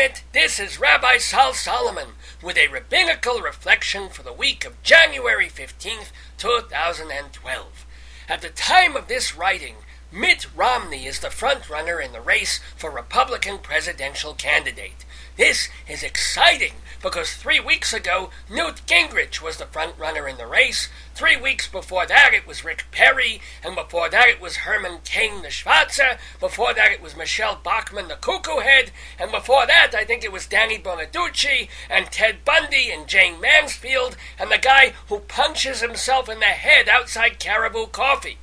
Dammit, this is Rabbi Sol Solomon with a Rabbinical reflection for the week of January 15th, 2012. At the time of this writing, Mitt Romney is the front-runner in the race for Republican presidential candidate. This is exciting because 3 weeks ago, Newt Gingrich was the front-runner in the race. 3 weeks before that, it was Rick Perry, and before that, it was Herman Cain, the schvartze. Before that, it was Michelle Bachmann, the cuckoo-head, and before that, I think it was Danny Bonaduce, and Ted Bundy, and Jayne Mansfield, and the guy who punches himself in the head outside Caribou Coffee.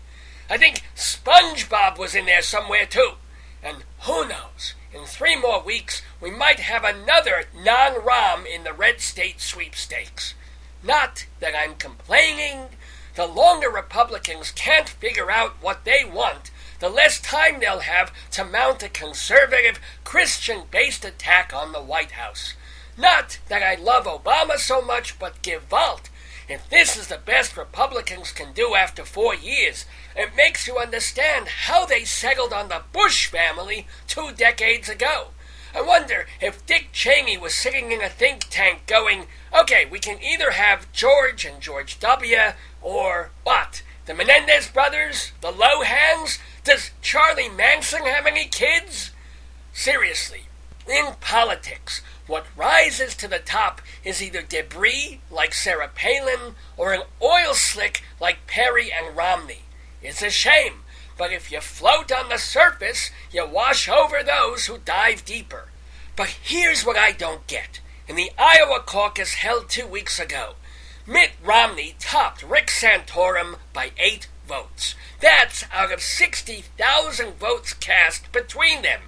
I think Spongebob was in there somewhere too. And who knows, in 3 more weeks, we might have another non-Rom in the red state sweepstakes. Not that I'm complaining. The longer Republicans can't figure out what they want, the less time they'll have to mount a conservative, Christian-based attack on the White House. Not that I love Obama so much, but gewalt. If this is the best Republicans can do after 4 years, it makes you understand how they settled on the Bush family 2 decades ago. I wonder if Dick Cheney was sitting in a think tank going, okay, we can either have George and George W., or what? The Menendez brothers? The Lohans? Does Charlie Manson have any kids? Seriously, in politics, what rises to the top is either debris, like Sarah Palin, or an oil slick like Perry and Romney. It's a shame, but if you float on the surface, you wash over those who dive deeper. But here's what I don't get. In the Iowa Caucus held 2 weeks ago, Mitt Romney topped Rick Santorum by 8 votes. That's out of 60,000 votes cast between them.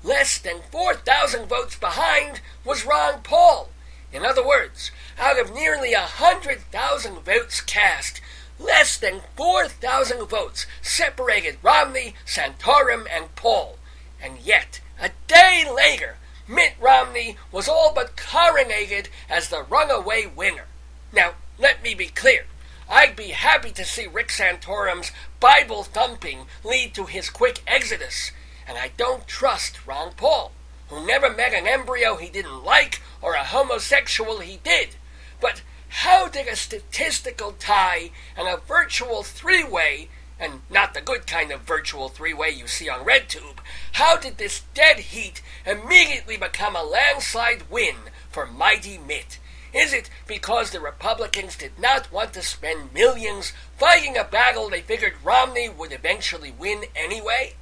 Less than 4,000 votes behind was Ron Paul. In other words, out of nearly 100,000 votes cast, less than 4,000 votes separated Romney, Santorum, and Paul. And yet, a day later, Mitt Romney was all but coronated as the runaway winner. Now, let me be clear. I'd be happy to see Rick Santorum's Bible thumping lead to his quick exodus. And I don't trust Ron Paul, who never met an embryo he didn't like or a homosexual he did. But how did a statistical tie and a virtual three-way, and not the good kind of virtual three-way you see on RedTube, how did this dead heat immediately become a landslide win for mighty Mitt? Is it because the Republicans did not want to spend millions fighting a battle they figured Romney would eventually win anyway?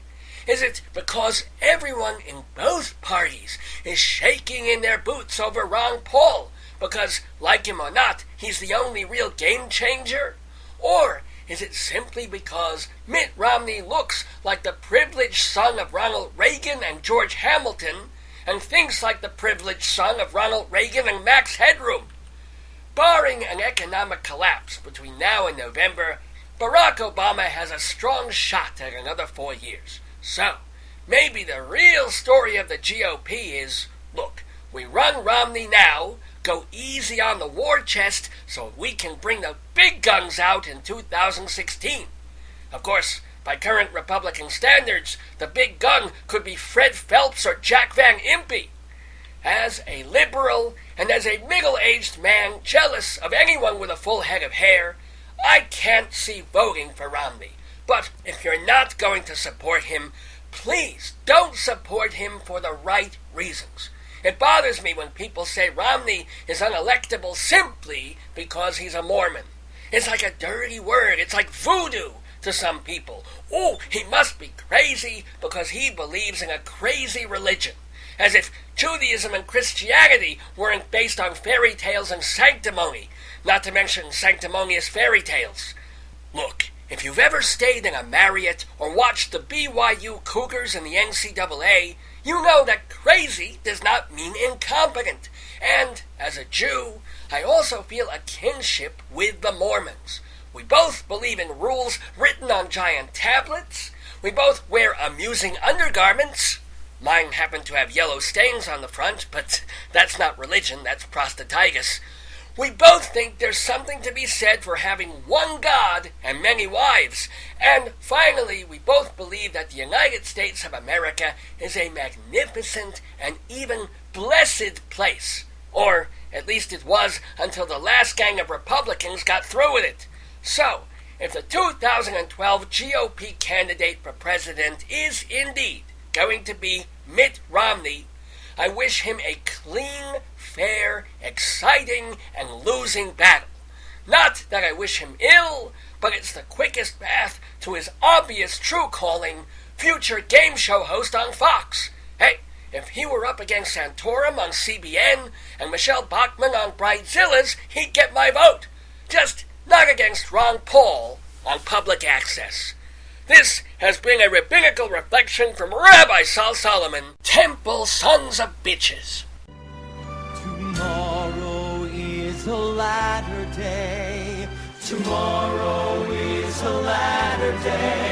Is it because everyone in both parties is shaking in their boots over Ron Paul because, like him or not, he's the only real game changer? Or is it simply because Mitt Romney looks like the privileged son of Ronald Reagan and George Hamilton and thinks like the privileged son of Ronald Reagan and Max Headroom? Barring an economic collapse between now and November, Barack Obama has a strong shot at another 4 years. So, maybe the real story of the GOP is, look, we run Romney now, go easy on the war chest so we can bring the big guns out in 2016. Of course, by current Republican standards, the big gun could be Fred Phelps or Jack Van Impe. As a liberal and as a middle-aged man jealous of anyone with a full head of hair, I can't see voting for Romney. But if you're not going to support him, please don't support him for the right reasons. It bothers me when people say Romney is unelectable simply because he's a Mormon. It's like a dirty word. It's like voodoo to some people. Oh, he must be crazy because he believes in a crazy religion. As if Judaism and Christianity weren't based on fairy tales and sanctimony, not to mention sanctimonious fairy tales. Look, if you've ever stayed in a Marriott or watched the BYU Cougars in the NCAA, you know that crazy does not mean incompetent. And, as a Jew, I also feel a kinship with the Mormons. We both believe in rules written on giant tablets. We both wear amusing undergarments. Mine happen to have yellow stains on the front, but that's not religion, that's prostatitis. We both think there's something to be said for having one God and many wives. And finally, we both believe that the United States of America is a magnificent and even blessed place. Or, at least it was until the last gang of Republicans got through with it. So, if the 2012 GOP candidate for president is indeed going to be Mitt Romney, I wish him a clean, fair, exciting, and losing battle. Not that I wish him ill, but it's the quickest path to his obvious true calling, future game show host on Fox. Hey, if he were up against Santorum on CBN and Michelle Bachmann on Brightzillas, he'd get my vote. Just not against Ron Paul on public access. This has been a rabbinical reflection from Rabbi Sol Solomon, Temple Sons of Bitches. Tomorrow is a latter day. Tomorrow is a latter day.